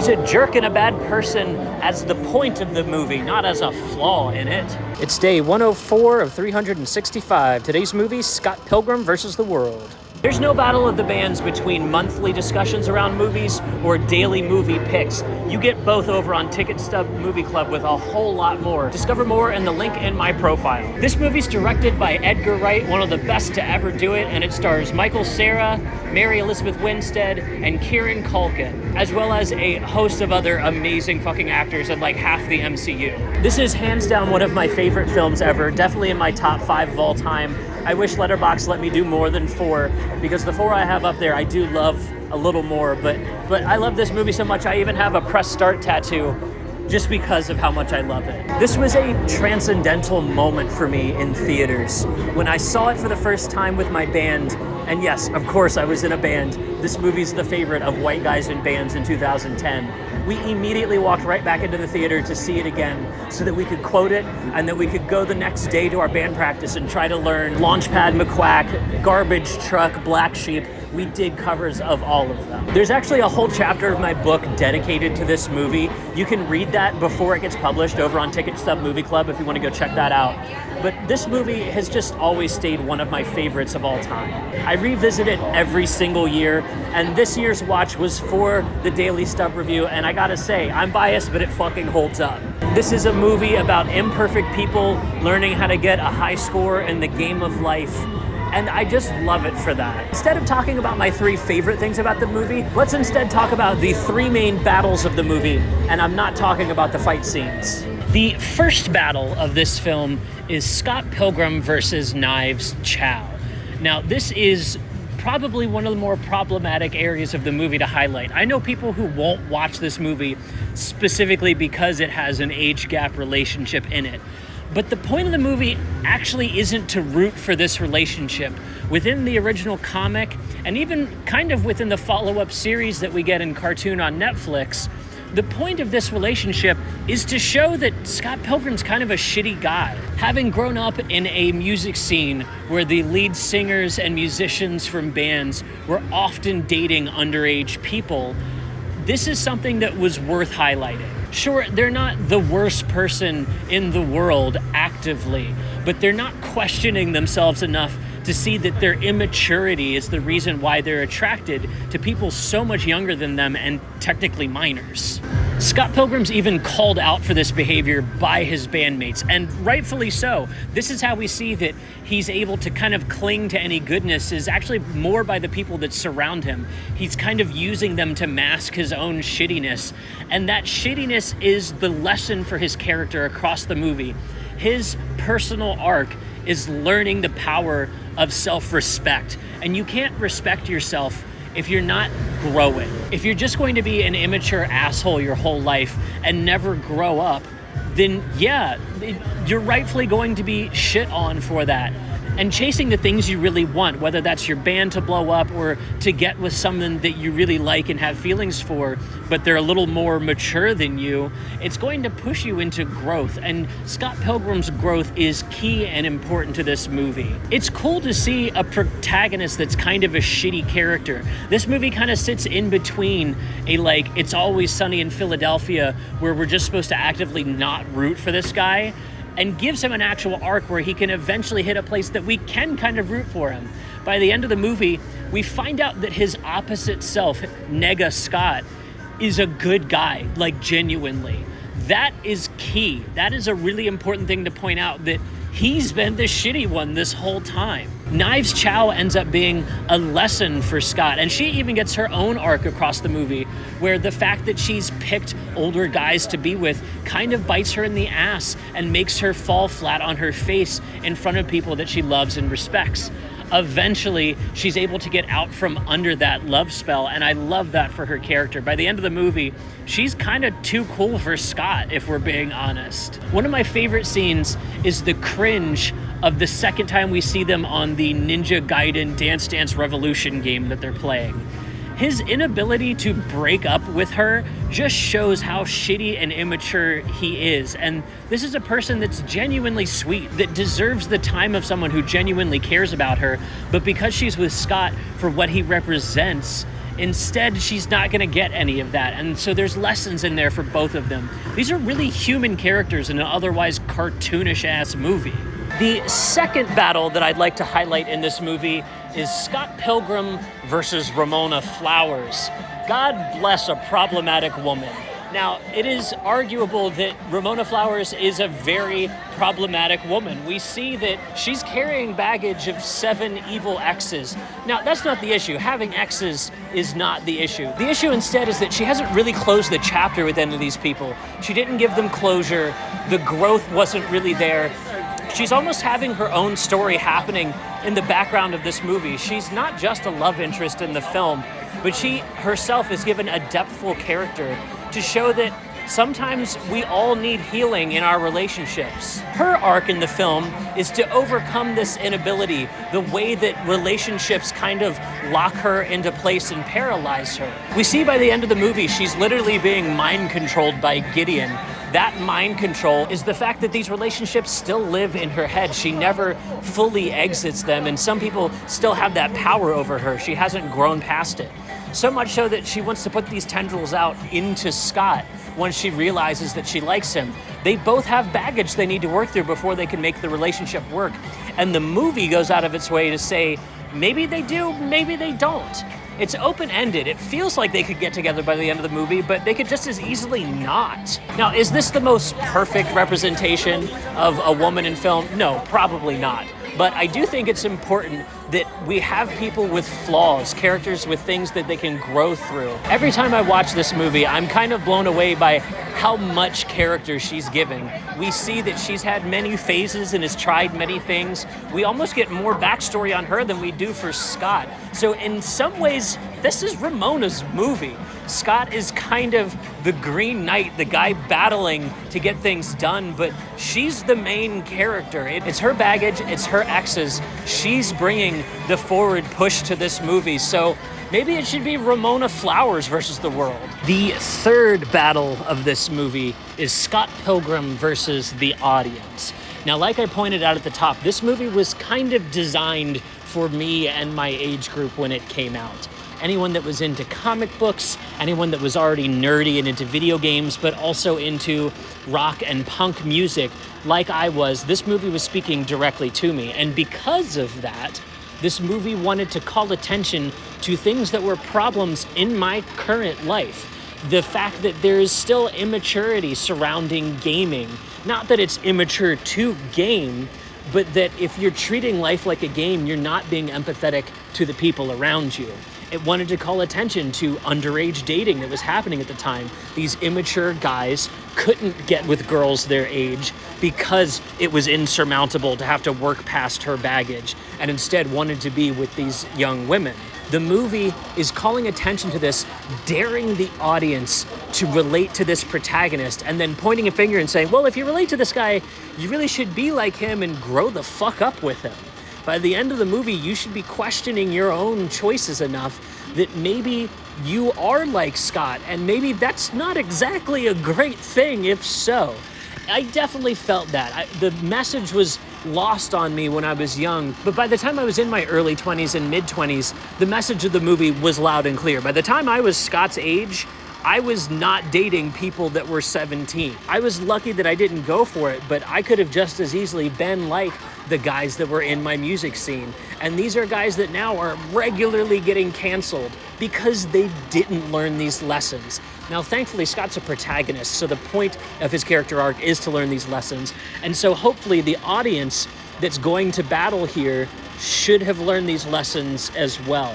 He's a jerk and a bad person as the point of the movie, not as a flaw in it. It's day 104 of 365. Today's movie, Scott Pilgrim versus the World. There's no battle of the bands between monthly discussions around movies or daily movie picks. You get both over on Stub Movie Club with a whole lot more. Discover more in the link in my profile. This movie's directed by Edgar Wright, one of the best to ever do it, and it stars Michael Cera, Mary Elizabeth Winstead, and Kieran Culkin, as well as a host of other amazing fucking actors and like half the MCU. This is hands down one of my favorite films ever, definitely in my top 5 of all time. I wish Letterboxd let me do more than 4, because the 4 I have up there I do love a little more, but I love this movie so much I even have a press start tattoo just because of how much I love it. This was a transcendental moment for me in theaters. When I saw it for the first time with my band, and yes, of course I was in a band, this movie's the favorite of white guys in bands in 2010. We immediately walked right back into the theater to see it again so that we could quote it and that we could go the next day to our band practice and try to learn Launchpad, McQuack, Garbage Truck, Black Sheep. We did covers of all of them. There's actually a whole chapter of my book dedicated to this movie. You can read that before it gets published over on Stub Movie Club if you want to go check that out. But this movie has just always stayed one of my favorites of all time. I revisit it every single year, and this year's watch was for the Daily Stub Review, and I gotta say, I'm biased, but it fucking holds up. This is a movie about imperfect people learning how to get a high score in the game of life. And I just love it for that. Instead of talking about my 3 favorite things about the movie, let's instead talk about the 3 main battles of the movie, and I'm not talking about the fight scenes. The first battle of this film is Scott Pilgrim versus Knives Chow. Now, this is probably one of the more problematic areas of the movie to highlight. I know people who won't watch this movie specifically because it has an age gap relationship in it. But the point of the movie actually isn't to root for this relationship. Within the original comic, and even kind of within the follow-up series that we get in cartoon on Netflix, the point of this relationship is to show that Scott Pilgrim's kind of a shitty guy. Having grown up in a music scene where the lead singers and musicians from bands were often dating underage people, this is something that was worth highlighting. Sure, they're not the worst person in the world actively, but they're not questioning themselves enough to see that their immaturity is the reason why they're attracted to people so much younger than them and technically minors. Scott Pilgrim's even called out for this behavior by his bandmates, and rightfully so. This is how we see that he's able to kind of cling to any goodness is actually more by the people that surround him. He's kind of using them to mask his own shittiness, and that shittiness is the lesson for his character across the movie. His personal arc is learning the power of self-respect, and you can't respect yourself if you're not growing. If you're just going to be an immature asshole your whole life and never grow up, then yeah, you're rightfully going to be shit on for that. And chasing the things you really want, whether that's your band to blow up or to get with someone that you really like and have feelings for, but they're a little more mature than you, it's going to push you into growth. And Scott Pilgrim's growth is key and important to this movie. It's cool to see a protagonist that's kind of a shitty character. This movie kind of sits in between a like, It's Always Sunny in Philadelphia, where we're just supposed to actively not root for this guy, and gives him an actual arc where he can eventually hit a place that we can kind of root for him. By the end of the movie, we find out that his opposite self, Nega Scott, is a good guy, like genuinely. That is key. That is a really important thing to point out, that he's been the shitty one this whole time. Knives Chow ends up being a lesson for Scott, and she even gets her own arc across the movie, where the fact that she's picked older guys to be with kind of bites her in the ass and makes her fall flat on her face in front of people that she loves and respects. Eventually, she's able to get out from under that love spell, and I love that for her character. By the end of the movie, she's kind of too cool for Scott, if we're being honest. One of my favorite scenes is the cringe of the second time we see them on the Ninja Gaiden Dance Dance Revolution game that they're playing. His inability to break up with her just shows how shitty and immature he is. And this is a person that's genuinely sweet, that deserves the time of someone who genuinely cares about her. But because she's with Scott for what he represents, Instead, she's not going to get any of that. And so there's lessons in there for both of them. These are really human characters in an otherwise cartoonish-ass movie. The second battle that I'd like to highlight in this movie is Scott Pilgrim versus Ramona Flowers. God bless a problematic woman. Now, it is arguable that Ramona Flowers is a very problematic woman. We see that she's carrying baggage of 7 evil exes. Now, that's not the issue. Having exes is not the issue. The issue instead is that she hasn't really closed the chapter with any of these people. She didn't give them closure. The growth wasn't really there. She's almost having her own story happening in the background of this movie. She's not just a love interest in the film, but she herself is given a depthful character to show that sometimes we all need healing in our relationships. Her arc in the film is to overcome this inability, the way that relationships kind of lock her into place and paralyze her. We see by the end of the movie, she's literally being mind controlled by Gideon. That mind control is the fact that these relationships still live in her head. She never fully exits them, and some people still have that power over her. She hasn't grown past it. So much so that she wants to put these tendrils out into Scott once she realizes that she likes him. They both have baggage they need to work through before they can make the relationship work. And the movie goes out of its way to say, maybe they do, maybe they don't. It's open-ended. It feels like they could get together by the end of the movie, but they could just as easily not. Now, is this the most perfect representation of a woman in film? No, probably not. But I do think it's important that we have people with flaws, characters with things that they can grow through. Every time I watch this movie, I'm kind of blown away by how much character she's given. We see that she's had many phases and has tried many things. We almost get more backstory on her than we do for Scott. So in some ways, this is Ramona's movie. Scott is kind of the Green Knight, the guy battling to get things done, but she's the main character. It's her baggage, it's her exes. She's bringing the forward push to this movie, so maybe it should be Ramona Flowers versus the world. The third battle of this movie is Scott Pilgrim versus the audience. Now, like I pointed out at the top, this movie was kind of designed for me and my age group when it came out. Anyone that was into comic books, anyone that was already nerdy and into video games, but also into rock and punk music like I was, this movie was speaking directly to me. And because of that, this movie wanted to call attention to things that were problems in my current life. The fact that there is still immaturity surrounding gaming. Not that it's immature to game, but that if you're treating life like a game, you're not being empathetic to the people around you. It wanted to call attention to underage dating that was happening at the time. These immature guys couldn't get with girls their age because it was insurmountable to have to work past her baggage, and instead wanted to be with these young women. The movie is calling attention to this, daring the audience to relate to this protagonist, and then pointing a finger and saying, well, if you relate to this guy, you really should be like him and grow the fuck up with him. By the end of the movie, you should be questioning your own choices enough that maybe you are like Scott, and maybe that's not exactly a great thing if so. I definitely felt that. The message was lost on me when I was young, but by the time I was in my early 20s and mid-20s, the message of the movie was loud and clear. By the time I was Scott's age, I was not dating people that were 17. I was lucky that I didn't go for it, but I could have just as easily been like the guys that were in my music scene. And these are guys that now are regularly getting canceled because they didn't learn these lessons. Now, thankfully, Scott's a protagonist, so the point of his character arc is to learn these lessons. And so hopefully the audience that's going to battle here should have learned these lessons as well.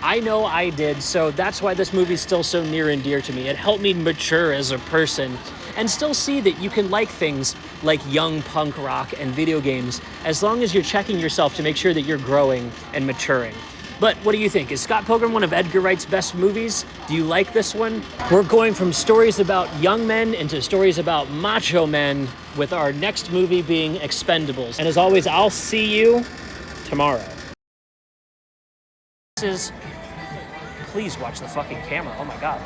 I know I did, so that's why this movie's still so near and dear to me. It helped me mature as a person and still see that you can like things like young punk rock and video games as long as you're checking yourself to make sure that you're growing and maturing. But what do you think? Is Scott Pilgrim one of Edgar Wright's best movies? Do you like this one? We're going from stories about young men into stories about macho men, with our next movie being Expendables. And as always, I'll see you tomorrow. Please watch the fucking camera. Oh my God.